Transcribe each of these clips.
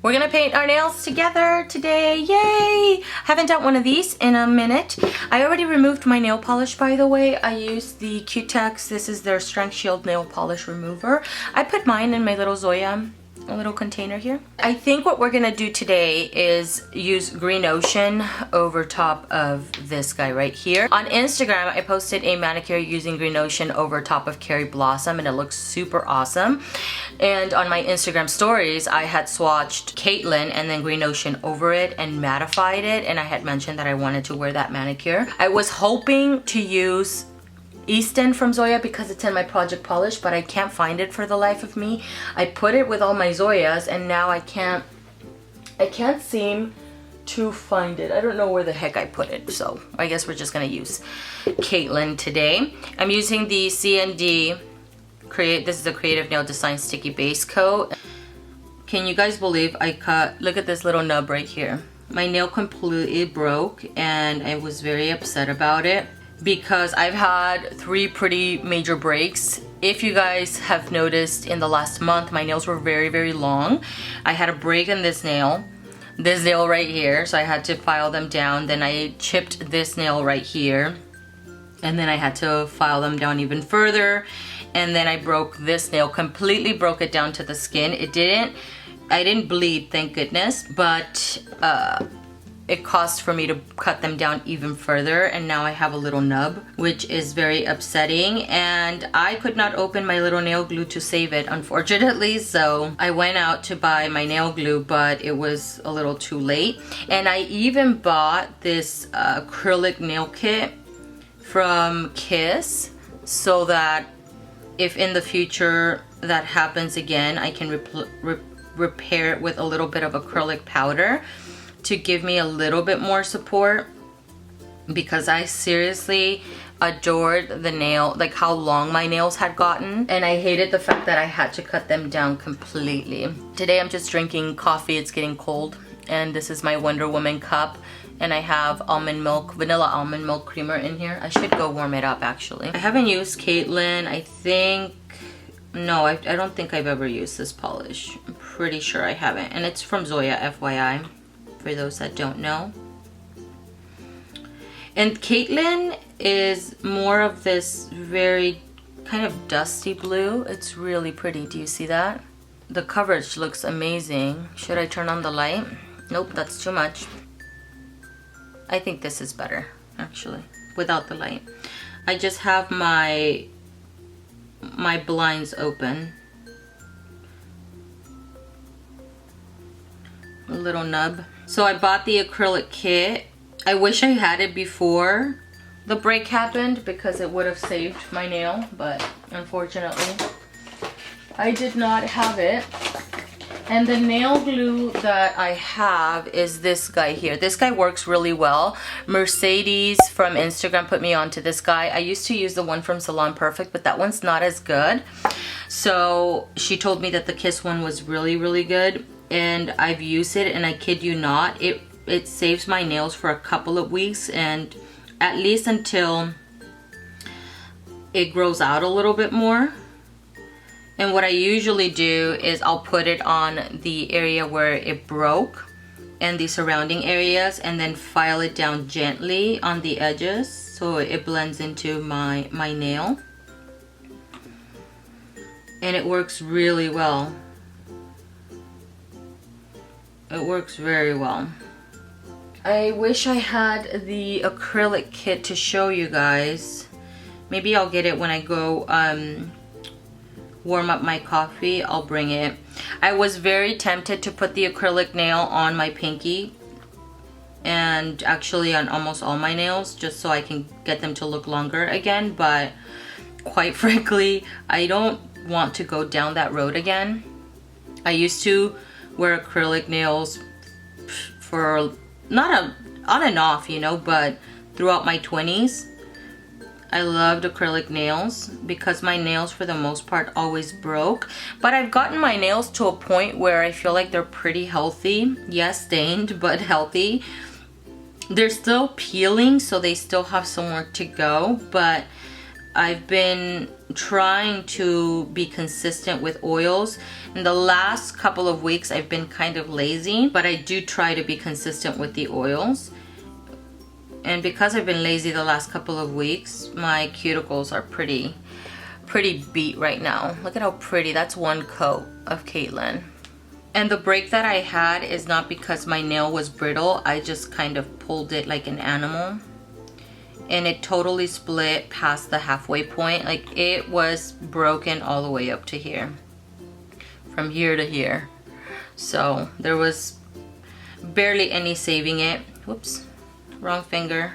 We're gonna paint our nails together today, yay! Haven't done one of these in a minute. I already removed my nail polish, by the way. I used the Cutex, this is their Strength Shield nail polish remover. I put mine in my little Zoya, a little container here. I think what we're gonna do today is use Green Ocean over top of this guy right here. On Instagram, I posted a manicure using Green Ocean over top of Kerry Blossom and it looks super awesome. And on my Instagram stories, I had swatched Kaitlyn and then Green Ocean over it and mattified it, and I had mentioned that I wanted to wear that manicure. I was hoping to use Easton from Zoya because it's in my project polish, but I can't find it for the life of me. I put it with all my Zoyas and now I can't seem to find it. I don't know where the heck I put it, so I guess we're just gonna use Kaitlyn today. I'm using the C&D this is a Creative Nail Design Sticky Base Coat. Can you guys believe I cut, look at this little nub right here. My nail completely broke and I was very upset about it, because I've had 3 pretty major breaks. If you guys have noticed in the last month, my nails were very, very long. I had a break in this nail right here, so I had to file them down. Then I chipped this nail right here, and then I had to file them down even further. And then I broke this nail, completely broke it down to the skin. I didn't bleed, thank goodness, but it cost for me to cut them down even further, and now I have a little nub, which is very upsetting, and I could not open my little nail glue to save it, unfortunately, so I went out to buy my nail glue, but it was a little too late. And I even bought this acrylic nail kit from Kiss, so that if in the future that happens again, I can repair it with a little bit of acrylic powder to give me a little bit more support, because I seriously adored the nail, like how long my nails had gotten, and I hated the fact that I had to cut them down completely. Today I'm just drinking coffee, it's getting cold, and this is my Wonder Woman cup, and I have almond milk, vanilla almond milk creamer in here. I should go warm it up actually. I haven't used Kaitlyn, I think, no, I don't think I've ever used this polish. I'm pretty sure I haven't, and it's from Zoya, FYI. For those that don't know. And Kaitlyn is more of this very kind of dusty blue. It's really pretty. Do you see that? The coverage looks amazing. Should I turn on the light? Nope, that's too much. I think this is better, actually, without the light. I just have my blinds open. A little nub. So I bought the acrylic kit. I wish I had it before the break happened, because it would have saved my nail, but unfortunately I did not have it. And the nail glue that I have is this guy here. This guy works really well. Mercedes from Instagram put me onto this guy. I used to use the one from Salon Perfect, but that one's not as good. So she told me that the Kiss one was really, really good. And I've used it, and I kid you not, it saves my nails for a couple of weeks, and at least until it grows out a little bit more. And what I usually do is I'll put it on the area where it broke and the surrounding areas, and then file it down gently on the edges so it blends into my nail. And it works really well. It works very well. I wish I had the acrylic kit to show you guys. Maybe I'll get it when I go warm up my coffee. I'll bring it. I was very tempted to put the acrylic nail on my pinky, and actually on almost all my nails, just so I can get them to look longer again, but quite frankly, I don't want to go down that road again. I used to wear acrylic nails for not on and off, you know, but throughout my 20s. I loved acrylic nails because my nails for the most part always broke, but I've gotten my nails to a point where I feel like they're pretty healthy. Yes, stained, but healthy. They're still peeling, so they still have some work to go, but I've been trying to be consistent with oils. In the last couple of weeks, I've been kind of lazy, but I do try to be consistent with the oils. And because I've been lazy the last couple of weeks, my cuticles are pretty beat right now. Look at how pretty. That's one coat of Kaitlyn. And the break that I had is not because my nail was brittle. I just kind of pulled it like an animal. And it totally split past the halfway point. Like, it was broken all the way up to here. From here to here. So there was barely any saving it. Whoops, wrong finger.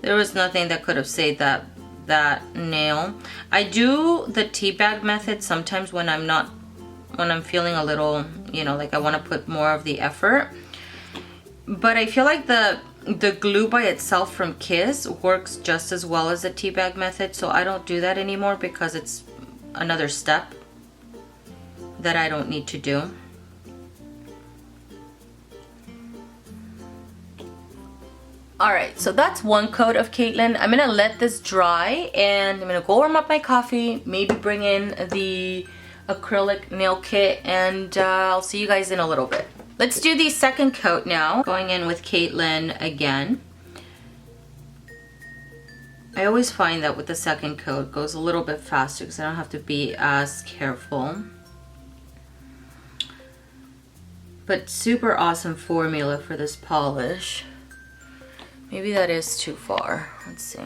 There was nothing that could have saved that nail. I do the tea bag method sometimes when I'm feeling a little, you know, like I want to put more of the effort. But I feel like the glue by itself from Kiss works just as well as the tea bag method, so I don't do that anymore because it's another step that I don't need to do. Alright, so that's one coat of Kaitlyn. I'm gonna let this dry and I'm gonna go warm up my coffee, maybe bring in the acrylic nail kit, and I'll see you guys in a little bit. Let's do the second coat now. Going in with Kaitlyn again. I always find that with the second coat it goes a little bit faster because I don't have to be as careful. But super awesome formula for this polish. Maybe that is too far. Let's see.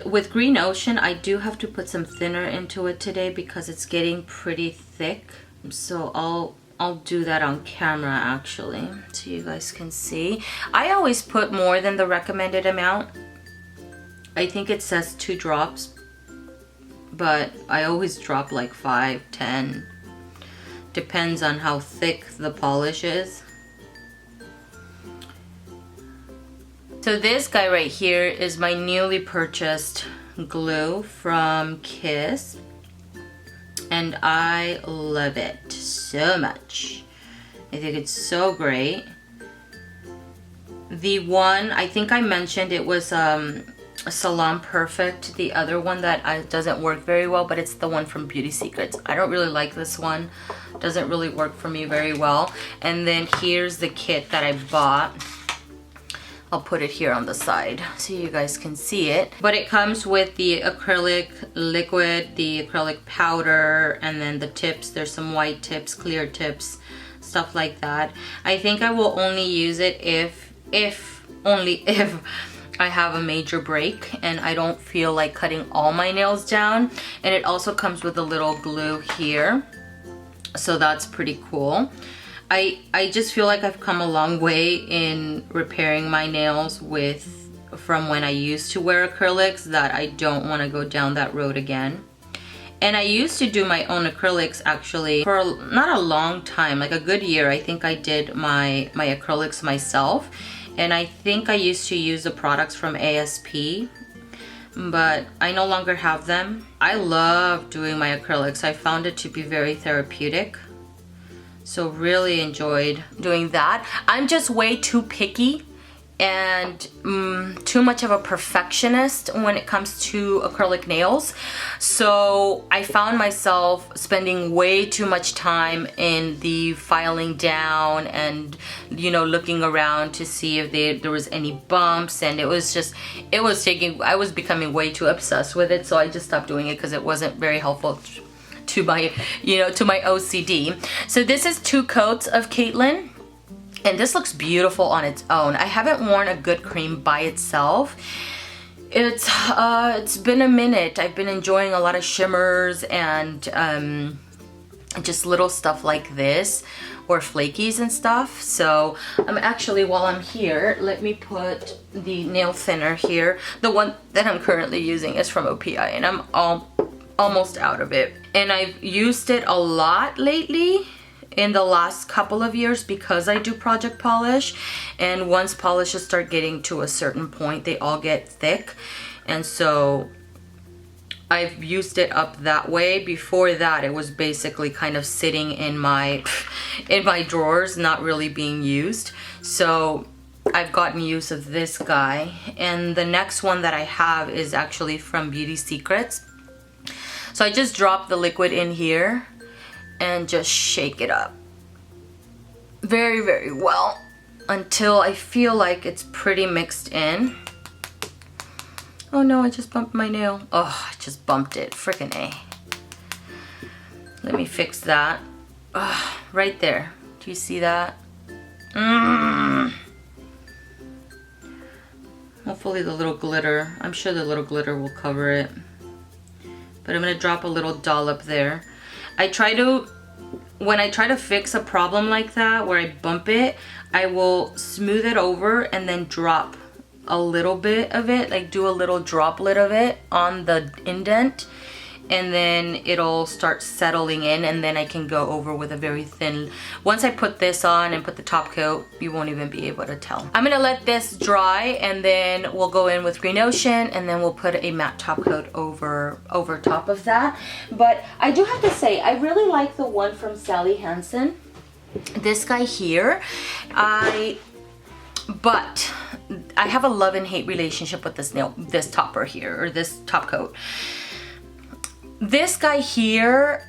With Green Ocean, I do have to put some thinner into it today because it's getting pretty thick. So I'll do that on camera actually, so you guys can see. I always put more than the recommended amount. I think it says 2 drops, but I always drop like 5, 10. Depends on how thick the polish is. So this guy right here is my newly purchased glue from Kiss, and I love it so much. I think it's so great. The one, I think I mentioned it was Salon Perfect, the other one that doesn't work very well, but it's the one from Beauty Secrets. I don't really like this one. Doesn't really work for me very well. And then here's the kit that I bought. I'll put it here on the side so you guys can see it. But it comes with the acrylic liquid, the acrylic powder, and then the tips. There's some white tips, clear tips, stuff like that. I think I will only use it only if I have a major break and I don't feel like cutting all my nails down. And it also comes with a little glue here, so that's pretty cool. I just feel like I've come a long way in repairing my nails from when I used to wear acrylics, that I don't want to go down that road again. And I used to do my own acrylics actually for not a long time, like a good year. I think I did my acrylics myself, and I think I used to use the products from ASP, but I no longer have them. I love doing my acrylics. I found it to be very therapeutic. So really enjoyed doing that. I'm just way too picky and too much of a perfectionist when it comes to acrylic nails. So I found myself spending way too much time in the filing down and, you know, looking around to see if there was any bumps, and I was becoming way too obsessed with it, so I just stopped doing it because it wasn't very helpful to my, to my OCD. So this is 2 coats of Kaitlyn, and this looks beautiful on its own. I haven't worn a good cream by itself. It's been a minute. I've been enjoying a lot of shimmers and just little stuff like this, or flakies and stuff. So actually, while I'm here, let me put the nail thinner here. The one that I'm currently using is from OPI, and I'm almost out of it. And I've used it a lot lately in the last couple of years because I do project polish, and once polishes start getting to a certain point, they all get thick, and so I've used it up that way. Before that, it was basically kind of sitting in my drawers, not really being used. So I've gotten use of this guy, and the next one that I have is actually from Beauty Secrets. So I just drop the liquid in here and just shake it up very, very well until I feel like it's pretty mixed in. Oh no, I just bumped my nail. Oh, I just bumped it. Frickin' A. Let me fix that. Right there. Do you see that? Hopefully the little glitter, I'm sure the little glitter will cover it. But I'm gonna drop a little dollop there. When I try to fix a problem like that, where I bump it, I will smooth it over and then drop a little bit of it, like do a little droplet of it on the indent, and then it'll start settling in, and then I can go over with a very thin. Once I put this on and put the top coat, you won't even be able to tell. I'm gonna let this dry, and then we'll go in with Green Ocean, and then we'll put a matte top coat over top of that. But I do have to say, I really like the one from Sally Hansen. This guy here, but I have a love and hate relationship with this topper here, or this top coat. This guy here,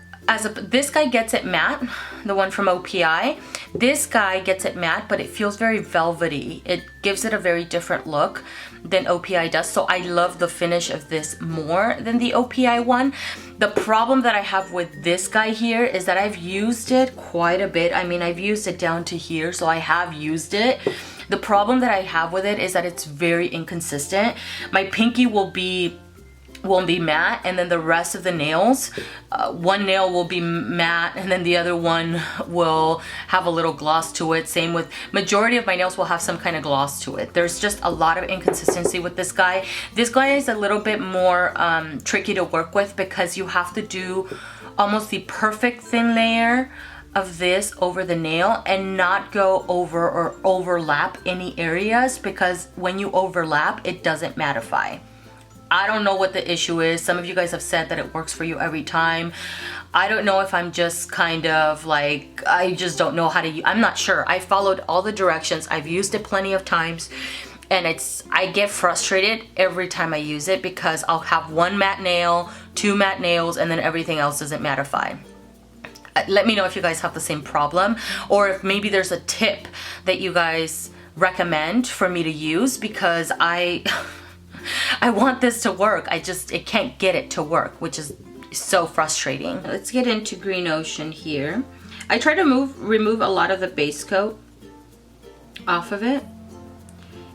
this guy gets it matte, the one from OPI. This guy gets it matte, but it feels very velvety. It gives it a very different look than OPI does. So I love the finish of this more than the OPI one. The problem that I have with this guy here is that I've used it quite a bit. I mean, I've used it down to here, so I have used it. The problem that I have with it is that it's very inconsistent. My pinky won't be matte, and then the rest of the nails, one nail will be matte and then the other one will have a little gloss to it. Same with majority of my nails will have some kind of gloss to it. There's just a lot of inconsistency with this guy. This guy is a little bit more tricky to work with because you have to do almost the perfect thin layer of this over the nail and not go over or overlap any areas, because when you overlap it doesn't mattify. I don't know what the issue is. Some of you guys have said that it works for you every time. I don't know if I'm just kind of like, I just don't know how to use. I'm not sure. I followed all the directions. I've used it plenty of times, and I get frustrated every time I use it because I'll have one matte nail, two matte nails, and then everything else doesn't mattify. Let me know if you guys have the same problem, or if maybe there's a tip that you guys recommend for me to use, because I want this to work. It can't get it to work, which is so frustrating. Let's get into Green Ocean here. I try to remove a lot of the base coat off of it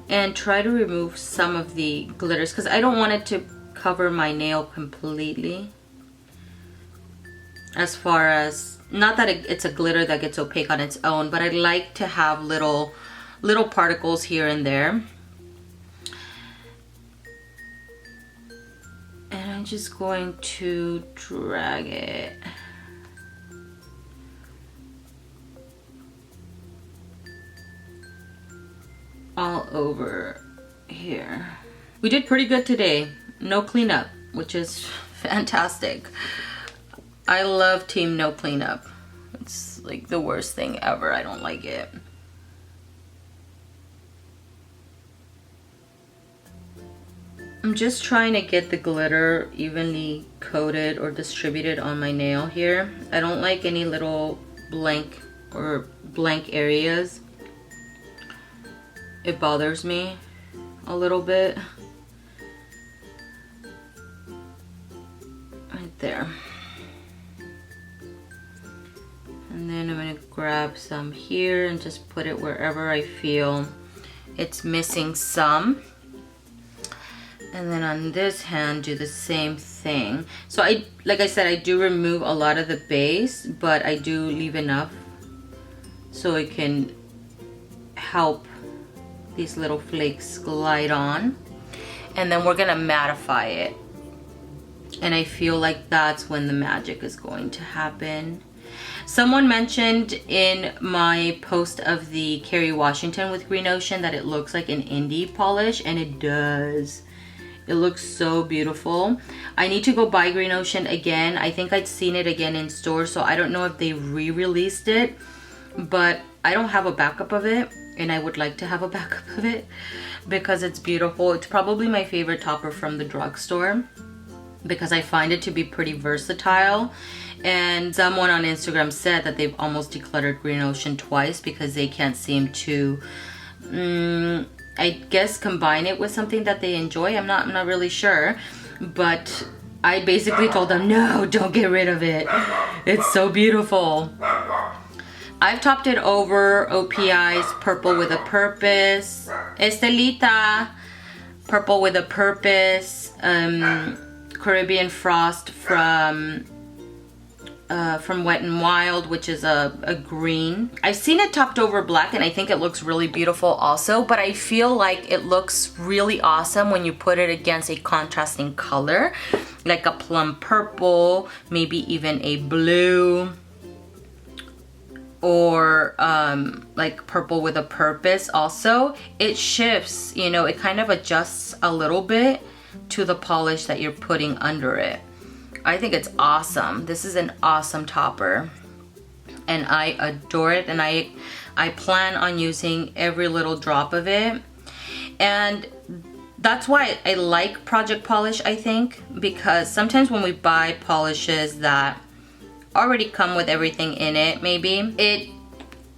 and try to remove some of the glitters because I don't want it to cover my nail completely. As far as, not that it's a glitter that gets opaque on its own, but I like to have little particles here and there. And I'm just going to drag it all over here. We did pretty good today. No cleanup, which is fantastic. I love team no cleanup. It's like the worst thing ever. I don't like it. I'm just trying to get the glitter evenly coated or distributed on my nail here. I don't like any little blank areas. It bothers me a little bit. Right there. And then I'm gonna grab some here and just put it wherever I feel it's missing some. And then on this hand, do the same thing. So like I said, I do remove a lot of the base, but I do leave enough so it can help these little flakes glide on. And then we're gonna mattify it. And I feel like that's when the magic is going to happen. Someone mentioned in my post of the Kerry Washington with Green Ocean that it looks like an indie polish, and it does. It looks so beautiful. I need to go buy Green Ocean again. I think I'd seen it again in store, so I don't know if they re-released it, but I don't have a backup of it. and I would like to have a backup of it because it's beautiful. It's probably my favorite topper from the drugstore because I find it to be pretty versatile. And someone on Instagram said that they've almost decluttered Green Ocean twice because they can't seem to, I guess, combine it with something that they enjoy. I'm not really sure, but I basically told them, no, don't get rid of it. It's so beautiful. I've topped it over OPI's Purple with a Purpose, Estelita, Purple with a Purpose, Caribbean Frost from Wet n Wild, which is a green. I've seen it topped over black and I think it looks really beautiful also, but I feel like it looks really awesome when you put it against a contrasting color, like a plum purple, maybe even a blue, or like Purple with a Purpose also. It shifts, you know, it kind of adjusts a little bit to the polish that you're putting under it. I think it's awesome. This is an awesome topper and I adore it, and I plan on using every little drop of it. And that's why I like project polish, I think, because sometimes when we buy polishes that already come with everything in it, maybe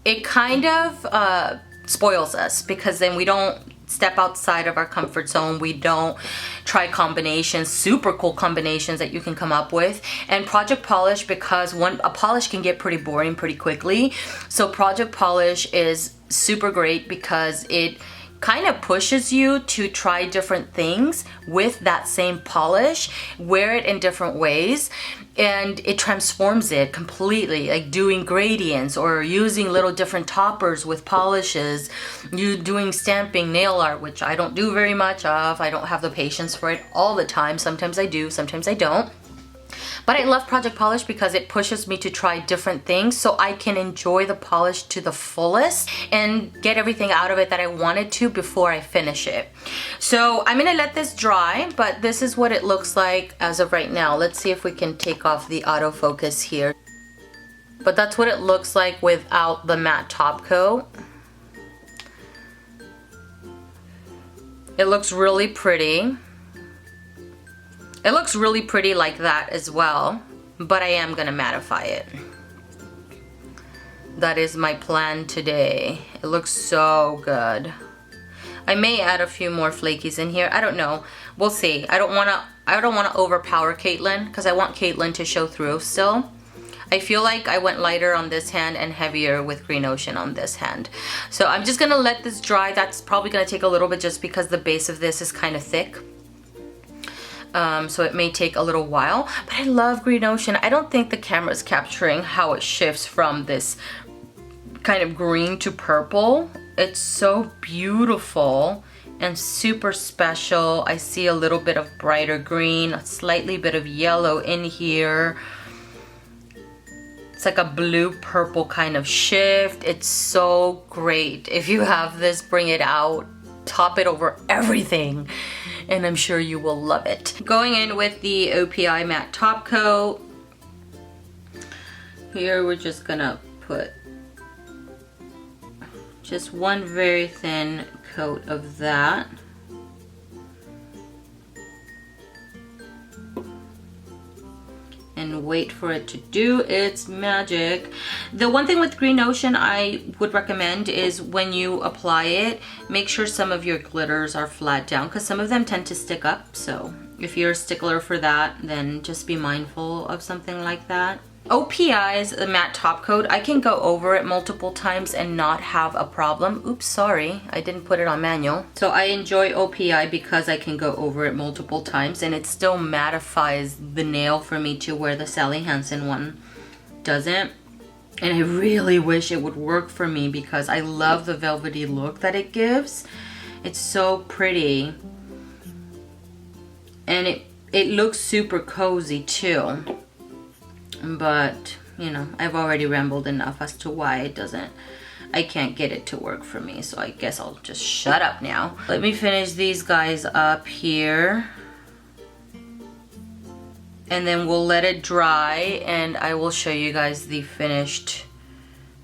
it kind of spoils us, because then we don't step outside of our comfort zone. We don't try combinations, super cool combinations that you can come up with. And project polish, because a polish can get pretty boring pretty quickly, so project polish is super great because it kind of pushes you to try different things with that same polish, wear it in different ways, and it transforms it completely, like doing gradients or using little different toppers with polishes, you doing stamping, nail art, which I don't do very much of. I don't have the patience for it all the time. Sometimes I do, sometimes I don't. But I love project polish because it pushes me to try different things so I can enjoy the polish to the fullest and get everything out of it that I wanted to before I finish it. So I'm gonna let this dry, but this is what it looks like as of right now. Let's see if we can take off the autofocus here. But that's what it looks like without the matte top coat. It looks really pretty. It looks really pretty like that as well, but I am gonna mattify it. That is my plan today. It looks so good. I may add a few more flakies in here. I don't know. We'll see. I don't wanna overpower Kaitlyn because I want Kaitlyn to show through still. I feel like I went lighter on this hand and heavier with Green Ocean on this hand. So I'm just gonna let this dry. That's probably gonna take a little bit just because the base of this is kind of thick. So it may take a little while, but I love Green Ocean. I don't think the camera is capturing how it shifts from this kind of green to purple. It's so beautiful and super special. I see a little bit of brighter green, a slightly bit of yellow in here. It's like a blue purple kind of shift. It's so great. If you have this, bring it out. Top it over everything, and I'm sure you will love it. Going in with the OPI Matte Top Coat. Here we're just gonna put just one very thin coat of that. And wait for it to do its magic. The one thing with Green Ocean I would recommend is when you apply it, make sure some of your glitters are flat down because some of them tend to stick up. So if you're a stickler for that, then just be mindful of something like that. OPI's matte top coat, I can go over it multiple times and not have a problem. Oops, sorry, I didn't put it on manual. So I enjoy OPI because I can go over it multiple times and it still mattifies the nail for me to where the Sally Hansen one doesn't. And I really wish it would work for me because I love the velvety look that it gives. It's so pretty. And it looks super cozy too. But, you know, I've already rambled enough as to why I can't get it to work for me. So I guess I'll just shut up now. Let me finish these guys up here. And then we'll let it dry and I will show you guys the finished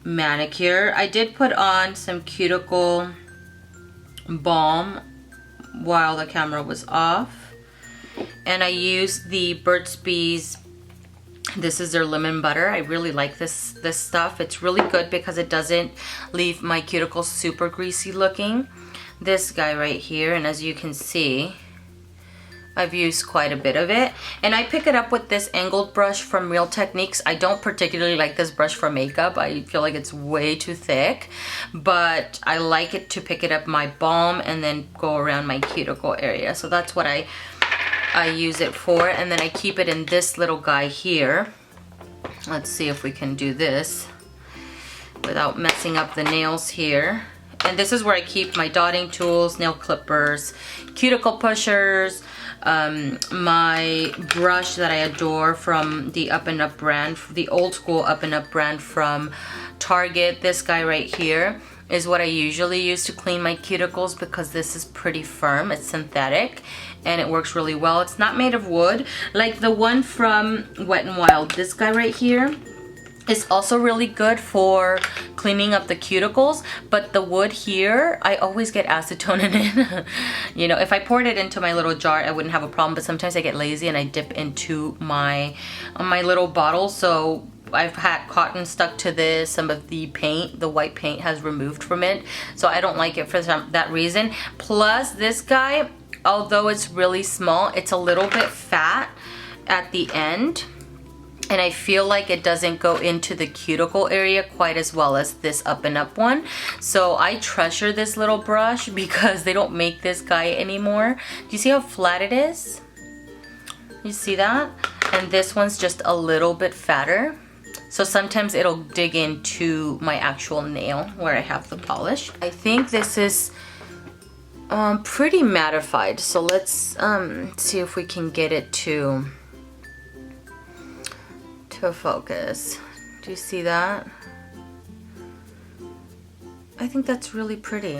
Manicure. I did put on some cuticle balm while the camera was off, and I used the Burts Bees. This is their lemon butter. I really like this stuff. It's really good because it doesn't leave my cuticles super greasy looking. This guy right here, and as you can see, I've used quite a bit of it, and I pick it up with this angled brush from Real Techniques. I don't particularly like this brush for makeup. I feel like it's way too thick, but I like it to pick it up my balm and then go around my cuticle area. So that's what I use it for, and then I keep it in this little guy here. Let's see if we can do this without messing up the nails here. And this is where I keep my dotting tools, nail clippers, cuticle pushers, my brush that I adore from the Up and Up brand, the old school Up and Up brand from Target. This guy right here is what I usually use to clean my cuticles because this is pretty firm. It's synthetic and it works really well. It's not made of wood like the one from Wet n Wild. This guy right here is also really good for cleaning up the cuticles, but the wood here, I always get acetone in it. You know, if I poured it into my little jar, I wouldn't have a problem, but sometimes I get lazy and I dip into my little bottle. So I've had cotton stuck to this. Some of the paint, the white paint, has removed from it, so I don't like it for that reason. Plus this guy, although it's really small, it's a little bit fat at the end, and I feel like it doesn't go into the cuticle area quite as well as this Up and Up one. So I treasure this little brush because they don't make this guy anymore. Do you see how flat it is? You see that? And this one's just a little bit fatter. So sometimes it'll dig into my actual nail where I have the polish. I think this is pretty mattified. So let's see if we can get it to focus. Do you see that? I think that's really pretty.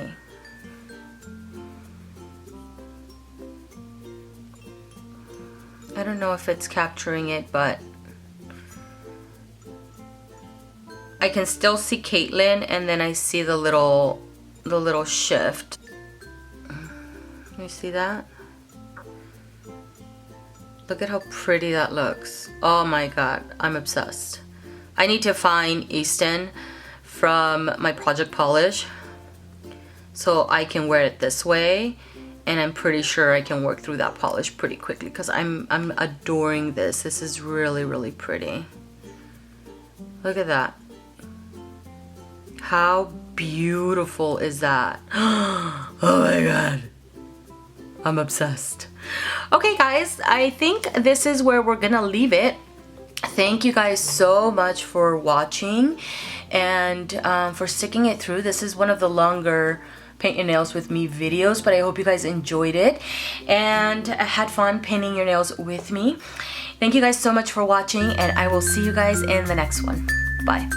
I don't know if it's capturing it, but I can still see Kaitlyn, and then I see the little shift. Can you see that? Look at how pretty that looks. Oh my god, I'm obsessed. I need to find Easton from my Project Polish so I can wear it this way, and I'm pretty sure I can work through that polish pretty quickly because I'm adoring this. This is really, really pretty. Look at that. How beautiful is that? Oh my god. I'm obsessed. Okay guys, I think this is where we're gonna leave it. Thank you guys so much for watching and for sticking it through. This is one of the longer paint your nails with me videos, but I hope you guys enjoyed it and had fun painting your nails with me. Thank you guys so much for watching, and I will see you guys in the next one. Bye.